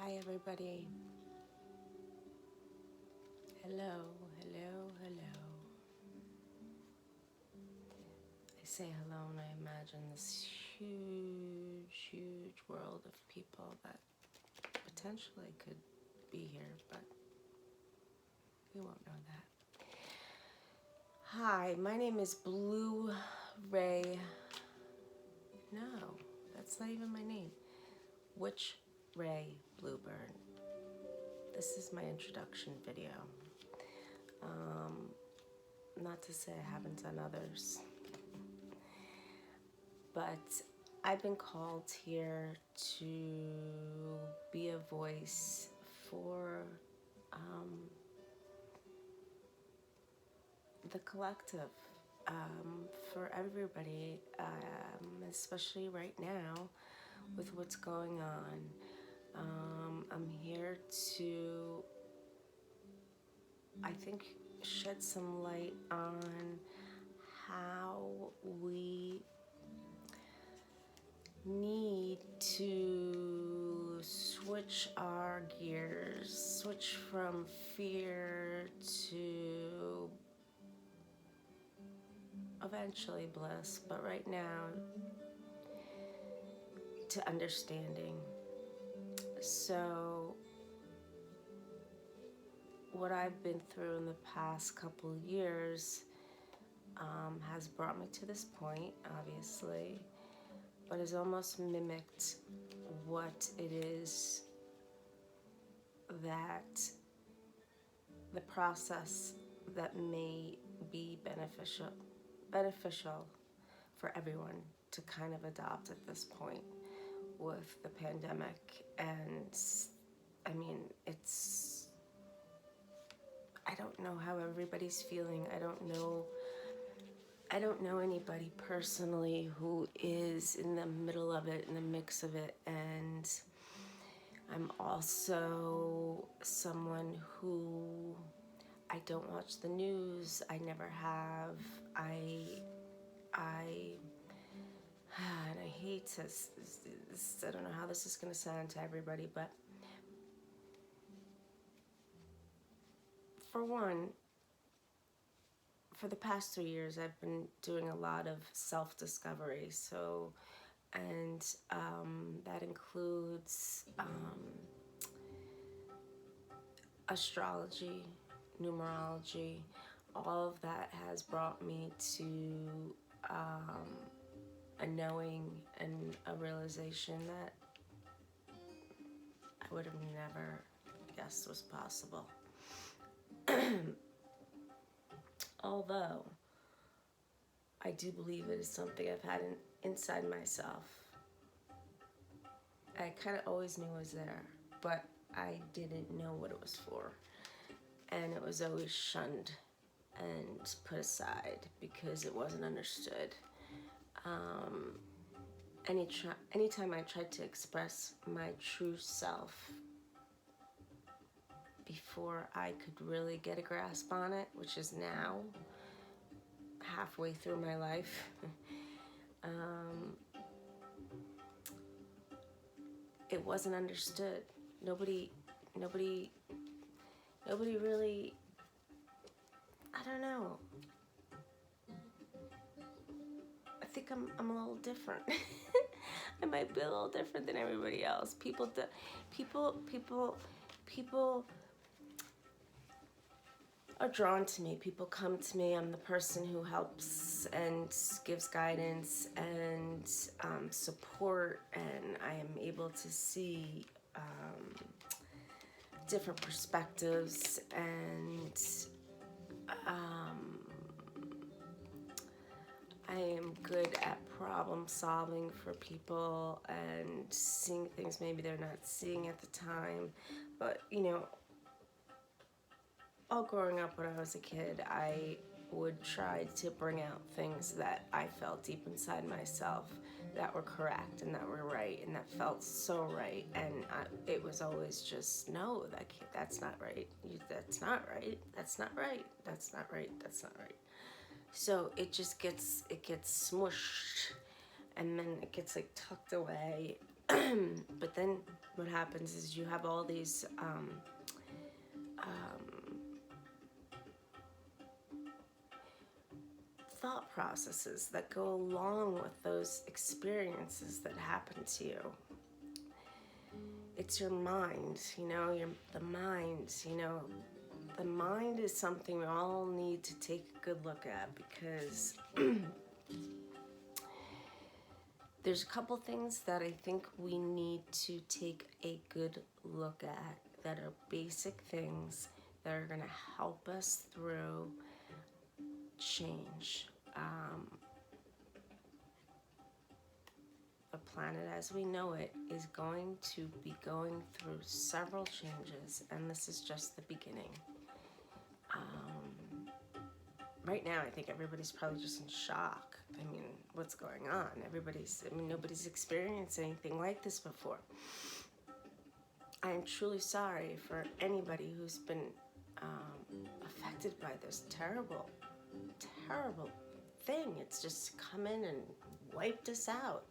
Hi everybody. Hello, hello, hello. I say hello and I imagine this huge, huge world of people that potentially could be here, but we won't know that. Hi, my name is Blue Ray. No, that's not even my name. Witch Ray Bluebird. This is my introduction video. Not to say I haven't done others, but I've been called here to be a voice for the collective, for everybody, especially right now with what's going on. I'm here to, I think, shed some light on how we need to switch our gears, switch from fear to eventually bliss, but right now to understanding. So what I've been through in the past couple of years has brought me to this point, obviously, but has almost mimicked what it is that the process that may be beneficial for everyone to kind of adopt at this point with the pandemic. And I mean, I don't know how everybody's feeling. I don't know anybody personally who is in the middle of it, in the mix of it. And I'm also someone who, I don't watch the news. I never have. And I hate to, I don't know how this is going to sound to everybody, but for one, for the past 3 years, I've been doing a lot of self-discovery. So, and that includes astrology, numerology. All of that has brought me to a knowing and a realization that I would have never guessed was possible. Although I do believe it is something I've had inside myself. I kind of always knew it was there, but I didn't know what it was for. And it was always shunned and put aside because it wasn't understood. Anytime I tried to express my true self before I could really get a grasp on it, which is now, halfway through my life, it wasn't understood. Nobody really, I don't know. I think I'm a little different. I might be a little different than everybody else. People are drawn to me. People come to me. I'm the person who helps and gives guidance and support, and I am able to see different perspectives, and I am good at problem solving for people and seeing things maybe they're not seeing at the time. But you know, all growing up when I was a kid, I would try to bring out things that I felt deep inside myself that were correct and that were right and that felt so right. And it was always just, no, that's not right. That's not right. That's not right. That's not right. That's not right. So it gets smushed, and then it gets like tucked away, But then what happens is you have all these thought processes that go along with those experiences that happen to you. It's your mind, the mind, the mind is something we all need to take a good look at, because there's a couple things that I think we need to take a good look at that are basic things that are going to help us through change. The planet as we know it is going to be going through several changes, and this is just the beginning. Right now, I think everybody's probably just in shock. I mean, what's going on? Nobody's experienced anything like this before. I am truly sorry for anybody who's been affected by this terrible, terrible thing. It's just come in and wiped us out.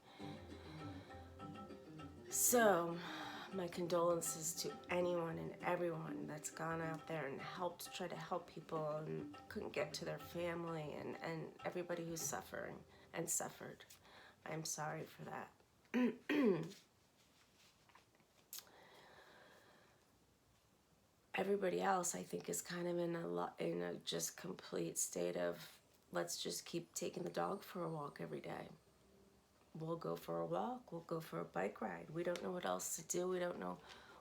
So, my condolences to anyone and everyone that's gone out there and helped try to help people and couldn't get to their family, and everybody who's suffering and suffered. I'm sorry for that. Everybody else, I think, is kind of in a just complete state of, let's just keep taking the dog for a walk every day. We'll go for a walk, we'll go for a bike ride. We don't know what else to do. We don't know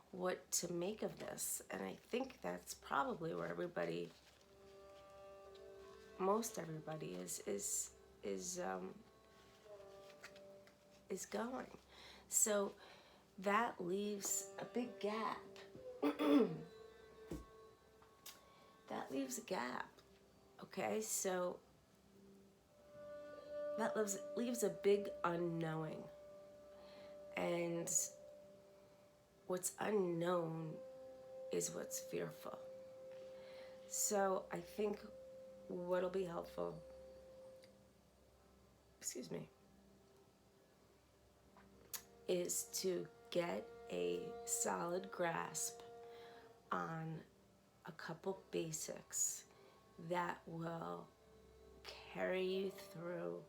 what to make of this. And I think that's probably where most everybody is going. So that leaves a big gap. That leaves a gap. Okay, so that leaves a big unknowing. And what's unknown is what's fearful. So I think what'll be helpful, is to get a solid grasp on a couple basics that will carry you through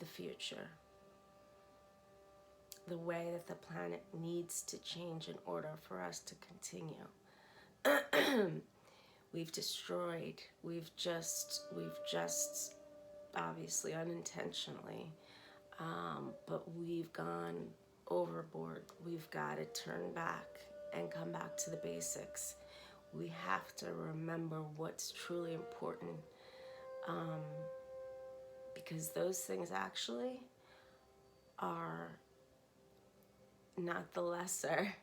the future, the way that the planet needs to change in order for us to continue. We've destroyed, we've just obviously unintentionally, but we've gone overboard. We've got to turn back and come back to the basics. We have to remember what's truly important, because those things actually are not the lesser.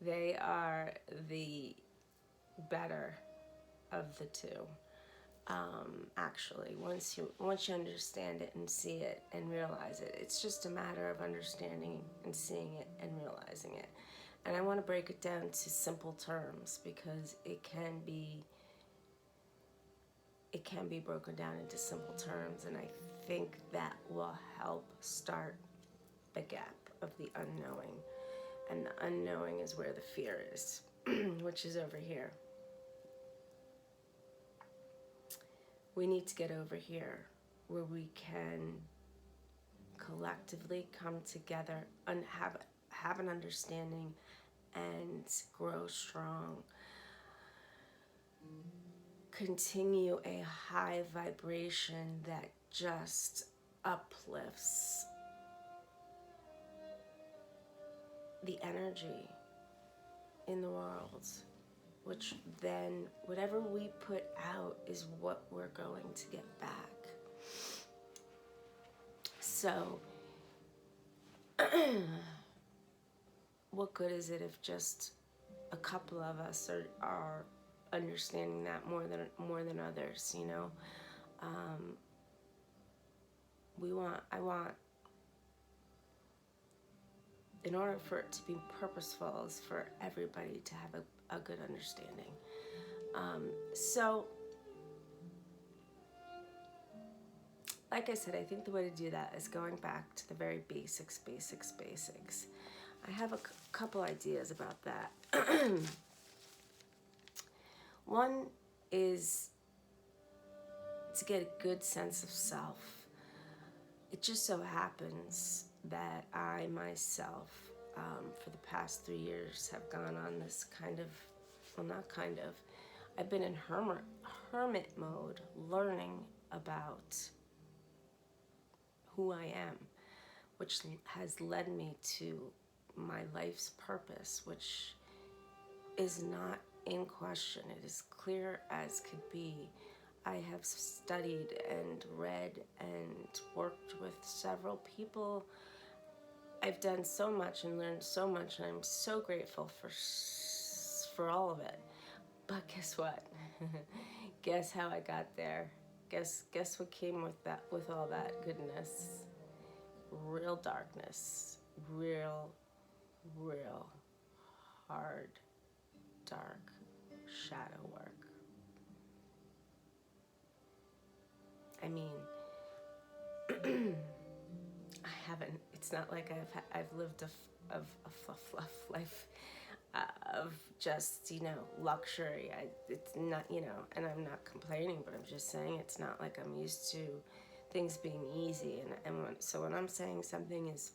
They are the better of the two. Actually, once you understand it and see it and realize it, it's just a matter of understanding and seeing it and realizing it. And I want to break it down to simple terms, because it can be broken down into simple terms, and I think that will help start the gap of the unknowing. And the unknowing is where the fear is, which is over here. We need to get over here where we can collectively come together and have an understanding and grow strong. Continue a high vibration that just uplifts the energy in the world, which then whatever we put out is what we're going to get back. So what good is it if just a couple of us are understanding that more than others, you know? I want, in order for it to be purposeful, is for everybody to have a good understanding. So like I said, I think the way to do that is going back to the very basics. I have a couple ideas about that. One is to get a good sense of self. It just so happens that I myself, for the past 3 years, have gone on this kind of, well, not kind of, I've been in hermit mode, learning about who I am, which has led me to my life's purpose, which is not in question. It is clear as could be. I have studied and read and worked with several people. I've done so much and learned so much, and I'm so grateful for all of it. But guess what? Guess how I got there? Guess what came with all that goodness? Real darkness, real hard, dark shadow work. I mean, I haven't. It's not like I've lived a fluff life of just luxury. It's not and I'm not complaining, but I'm just saying it's not like I'm used to things being easy. So when I'm saying something is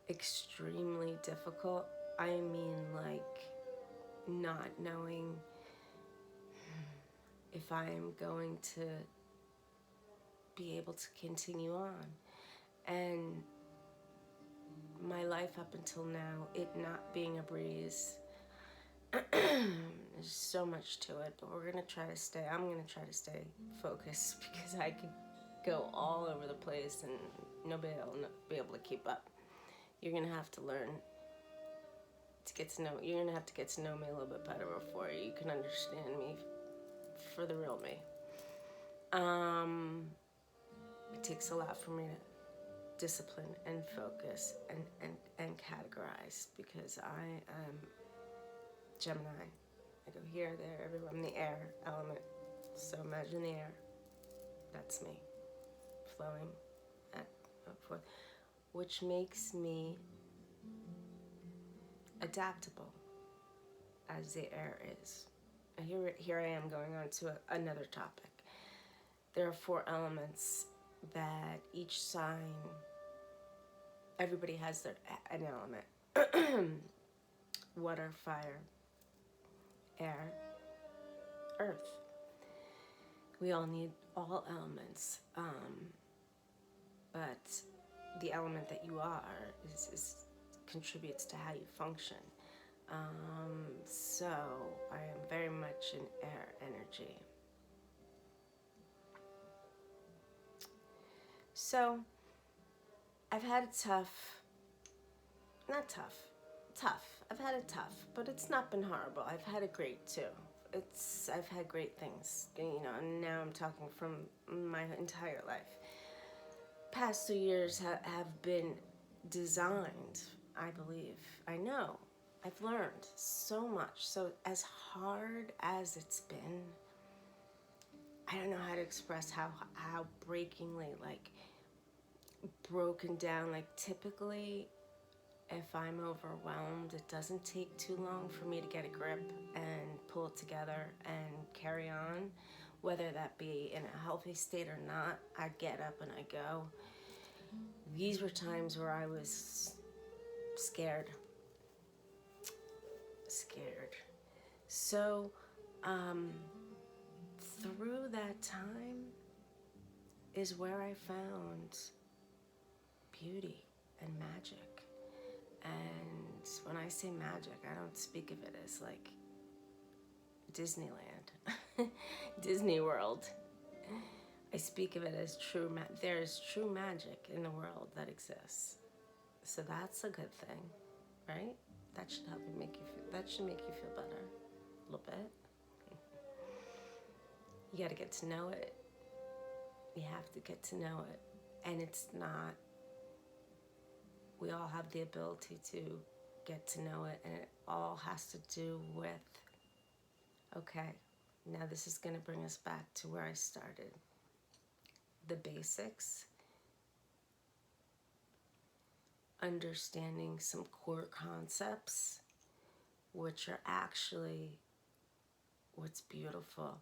extremely difficult, I mean like not knowing if I'm going to be able to continue on. And my life up until now, it not being a breeze, there's so much to it, but I'm going to try to stay focused, because I could go all over the place and nobody will be able to keep up. You're going to have to learn to get to know, you're going to have to get to know me a little bit better before you can understand me for the real me. It takes a lot for me to discipline and focus and categorize, because I am Gemini. I go here, there, everywhere. I'm the air element. So imagine the air. That's me, flowing and forth, which makes me adaptable as the air is. Here I am going on to another topic. There are 4 elements that each sign, everybody has an element. Water, fire, air, earth. We all need all elements, but the element that you are is contributes to how you function. So I am very much an air energy. So I've had it tough. Not tough. Tough. I've had it tough, but it's not been horrible. I've had it great too. I've had great things, and now I'm talking from my entire life. Past 2 years have been designed, I believe. I know. I've learned so much. So as hard as it's been, I don't know how to express how breakingly, like, broken down. Like, typically, if I'm overwhelmed, it doesn't take too long for me to get a grip and pull it together and carry on, whether that be in a healthy state or not. I get up and I go. These were times where I was scared. So, through that time is where I found beauty and magic. And when I say magic, I don't speak of it as like Disneyland, Disney World. I speak of it as there is true magic in the world that exists. So that's a good thing, right? That should make you feel better a little bit. You got to get to know it. You have to get to know it. And it's not, we all have the ability to get to know it, and it all has to do with, okay, Now this is going to bring us back to where I started. The basics, understanding some core concepts, which are actually what's beautiful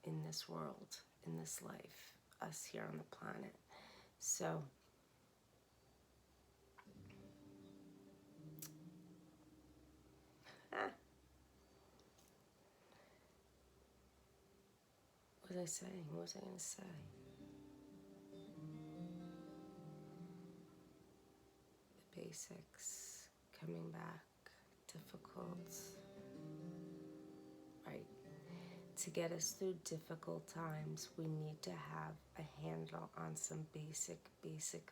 in this world, in this life, us here on the planet. So, what was I saying? What was I going to say? The basics, coming back, difficult, right? To get us through difficult times, we need to have a handle on some basic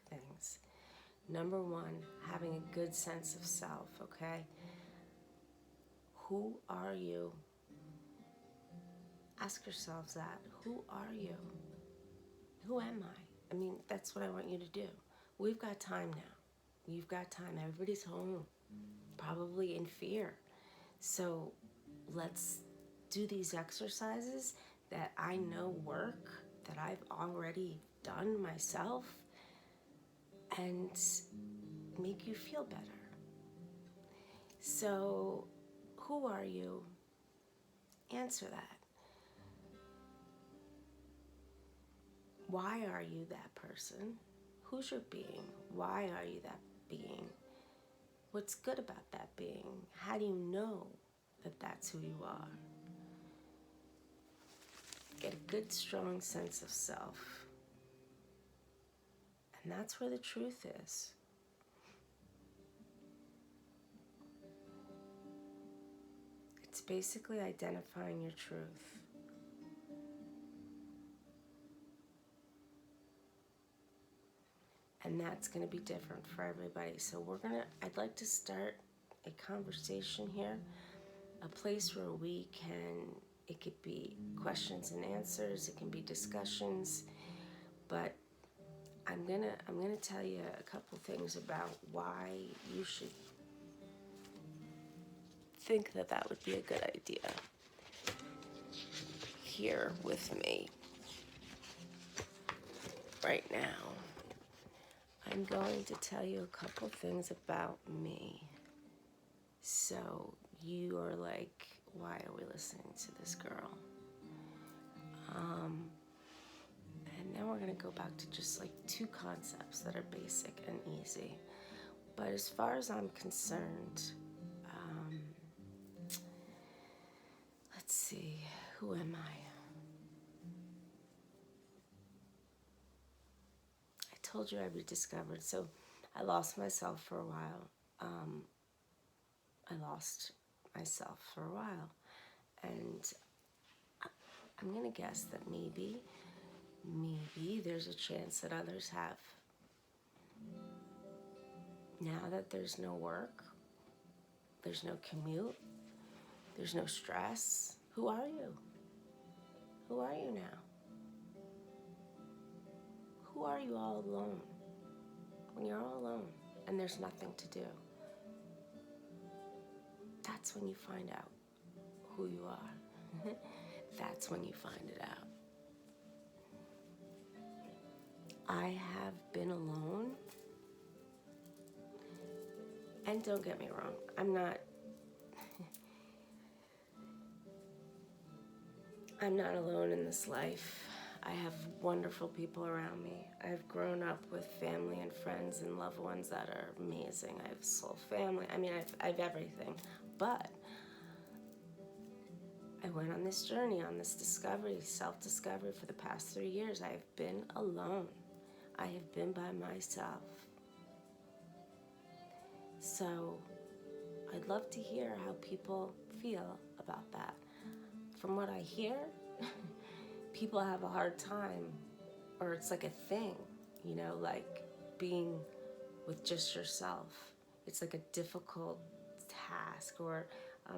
things. Number one, having a good sense of self, okay? Who are you? Ask yourselves that. Who are you? Who am I? I mean, that's what I want you to do. We've got time now. You've got time. Everybody's home, probably in fear. So let's do these exercises that I know work, that I've already done myself, and make you feel better. So, who are you? Answer that. Why are you that person? Who's your being? Why are you that being? What's good about that being? How do you know that that's who you are? Get a good, strong sense of self. And that's where the truth is. It's basically identifying your truth. And that's going to be different for everybody. So I'd like to start a conversation here, a place where it could be questions and answers, it can be discussions, but I'm gonna tell you a couple things about why you should think that would be a good idea here with me right now. I'm going to tell you a couple things about me. So you are like, why are we listening to this girl? And then we're going to go back to just like two concepts that are basic and easy. But as far as I'm concerned, let's see, who am I? I told you I rediscovered. So I lost myself for a while. I lost myself for a while. And I'm going to guess that maybe there's a chance that others have. Now that there's no work, there's no commute, there's no stress, who are you? Who are you now? Who are you all alone? When you're all alone and there's nothing to do, that's when you find out who you are. That's when you find it out. I have been alone. And don't get me wrong, I'm not alone in this life. I have wonderful people around me. I've grown up with family and friends and loved ones that are amazing. I have soul family. I mean, I have everything. But I went on this journey, on this discovery, self-discovery for the past 3 years. I have been alone. I have been by myself. So I'd love to hear how people feel about that. From what I hear, people have a hard time, or it's like a thing, like being with just yourself. It's like a difficult task, or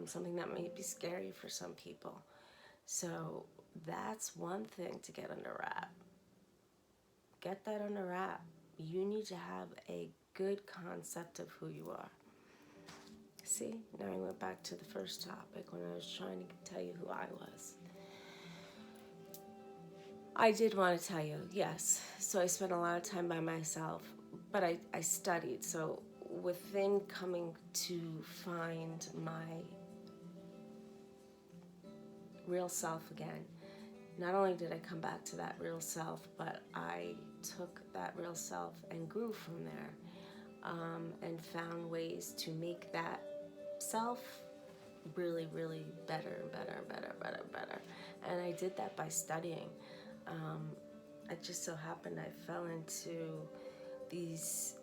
something that might be scary for some people. So that's one thing to get under wrap. Get that under wrap. You need to have a good concept of who you are. See, now I went back to the first topic when I was trying to tell you who I was. I did want to tell you, yes. So I spent a lot of time by myself, but I studied. So within coming to find my real self again, not only did I come back to that real self, but I took that real self and grew from there, and found ways to make that self really, really better and better and better, better, better. And I did that by studying. It just so happened I fell into these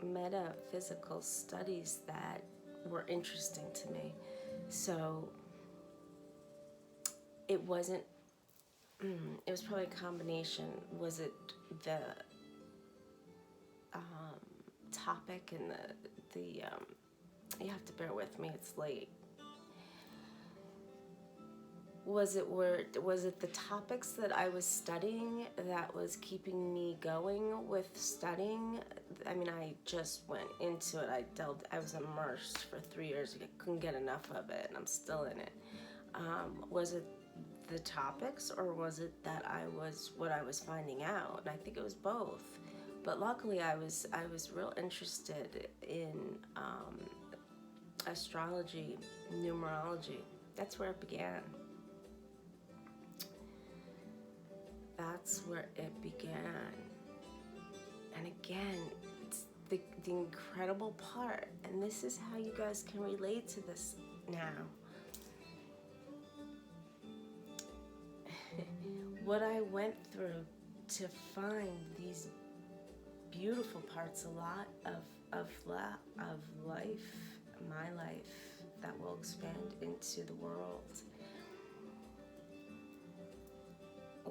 metaphysical studies that were interesting to me. So it wasn't, it was probably a combination. Was it the topic and the you have to bear with me, it's late. Was it the topics that I was studying that was keeping me going with studying? I mean, I just went into it. I was immersed for 3 years. I couldn't get enough of it, and I'm still in it. Was it the topics, or was it that what I was finding out? And I think it was both. But luckily, I was real interested in astrology, numerology. That's where it began. That's where it began. And again, it's the incredible part, and this is how you guys can relate to this now. What I went through to find these beautiful parts, a lot of life, my life, that will expand into the world,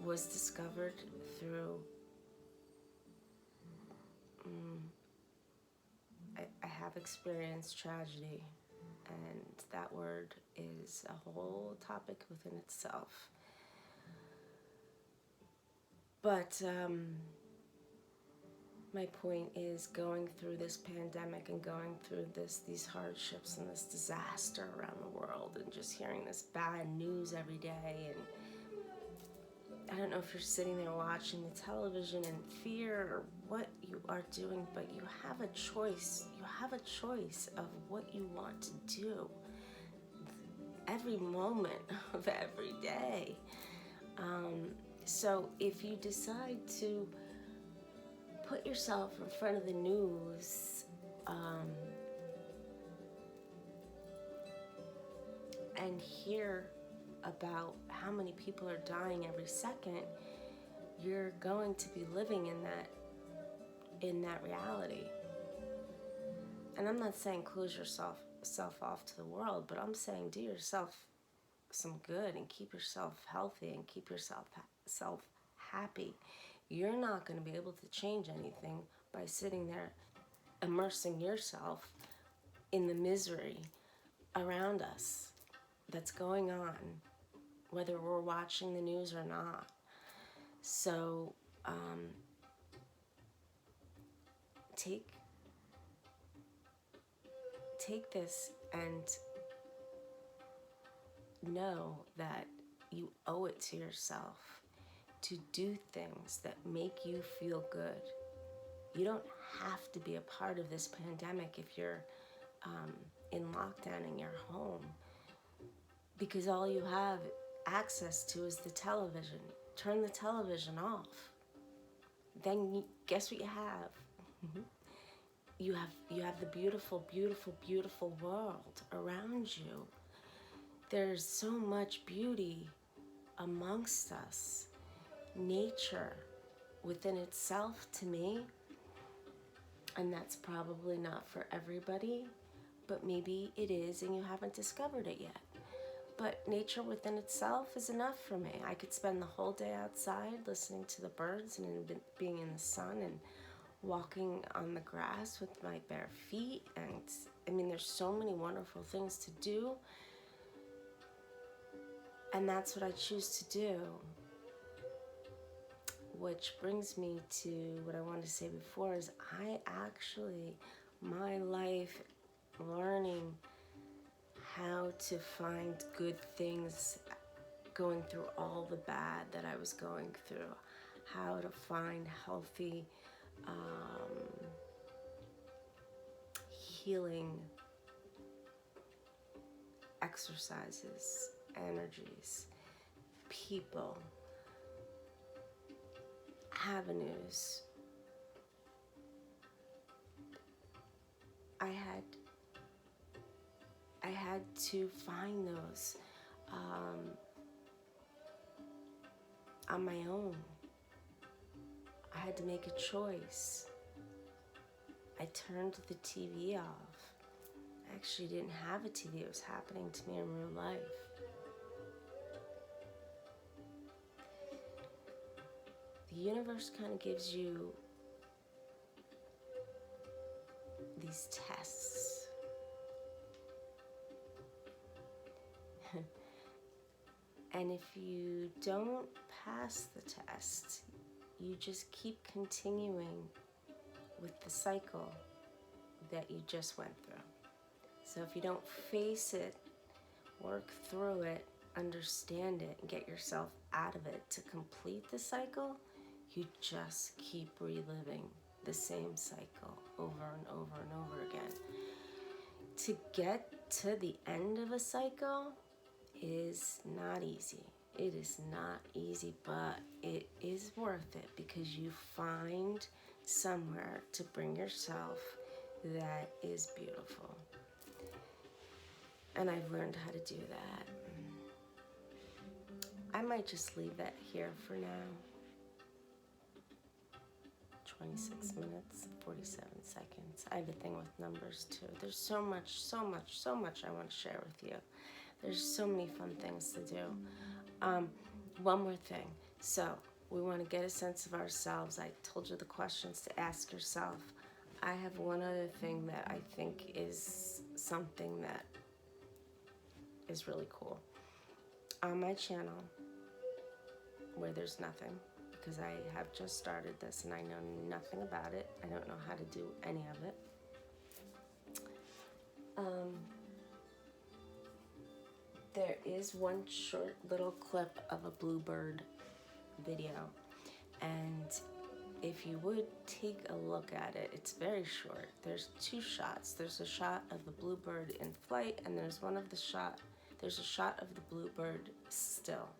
was discovered through I have experienced tragedy, and that word is a whole topic within itself. But my point is, going through this pandemic and going through these hardships and this disaster around the world, and just hearing this bad news every day, and I don't know if you're sitting there watching the television in fear or what you are doing, but you have a choice. You have a choice of what you want to do every moment of every day. So if you decide to put yourself in front of the news and hear about how many people are dying every second, you're going to be living in that reality. And I'm not saying close yourself off to the world, but I'm saying do yourself some good and keep yourself healthy and keep yourself happy. You're not going to be able to change anything by sitting there immersing yourself in the misery around us that's going on, whether we're watching the news or not. So take this and know that you owe it to yourself to do things that make you feel good. You don't have to be a part of this pandemic if you're in lockdown in your home, because all you have access to is the television. Turn the television off. Then guess what you have? You have the beautiful, beautiful, beautiful world around you. There's so much beauty amongst us. Nature within itself, to me, and that's probably not for everybody, but maybe it is and you haven't discovered it yet. But nature within itself is enough for me. I could spend the whole day outside listening to the birds and being in the sun and walking on the grass with my bare feet. And I mean, there's so many wonderful things to do. And that's what I choose to do. Which brings me to what I wanted to say before is my life learning how to find good things, going through all the bad that I was going through, how to find healthy, healing exercises, energies, people, avenues. I had to find those on my own. I had to make a choice. I turned the TV off. I actually didn't have a TV. It was happening to me in real life. The universe kind of gives you these tests. And if you don't pass the test, you just keep continuing with the cycle that you just went through. So if you don't face it, work through it, understand it, and get yourself out of it to complete the cycle, you just keep reliving the same cycle over and over and over again. To get to the end of a cycle is not easy. It is not easy, but it is worth it because you find somewhere to bring yourself that is beautiful. And I've learned how to do that. I might just leave that here for now. 26 minutes, 47 seconds. I have a thing with numbers too. There's so much I want to share with you. There's so many fun things to do. One more thing. So we want to get a sense of ourselves. I told you the questions to ask yourself. I have one other thing that I think is something that is really cool. On my channel, where there's nothing, because I have just started this and I know nothing about it. I don't know how to do any of it. There is one short little clip of a Bluebird video, and if you would take a look at it, it's very short. There's two shots. There's a shot of the Bluebird in flight, and there's a shot of the Bluebird still.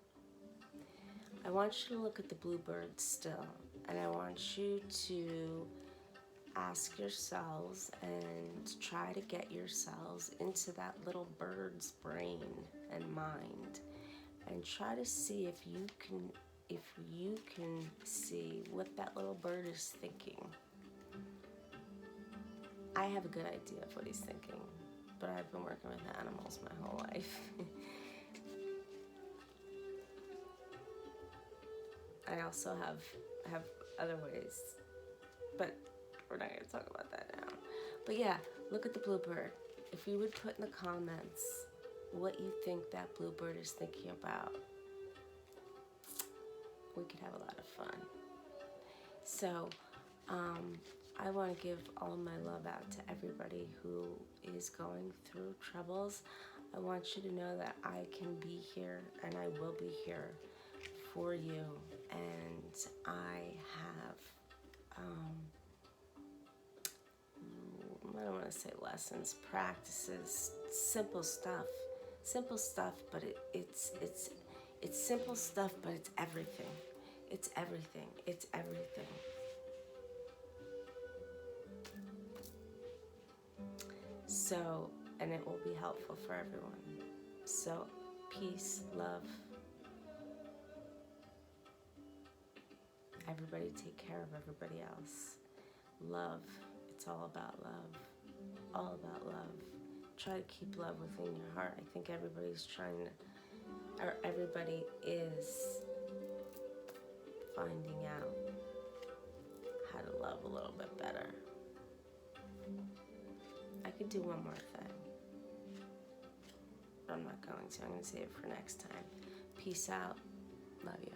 I want you to look at the Bluebird still, and I want you to ask yourselves and try to get yourselves into that little bird's brain and mind, and try to see if you can see what that little bird is thinking. I have a good idea of what he's thinking, but I've been working with animals my whole life. I also have other ways, but we're not going to talk about that now. But yeah, look at the Bluebird. If you would put in the comments what you think that Bluebird is thinking about, we could have a lot of fun. So I want to give all my love out to everybody who is going through troubles. I want you to know that I can be here and I will be here for you. And I have, I don't want to say lessons, practices, simple stuff, but it's simple stuff, but it's everything. It's everything. It's everything. So, and it will be helpful for everyone. So, peace, love. Everybody take care of everybody else. Love. It's all about love. All about love. Try to keep love within your heart. I think everybody's trying to, or everybody is finding out how to love a little bit better. I could do one more thing, but I'm not going to. I'm going to save it for next time. Peace out. Love you.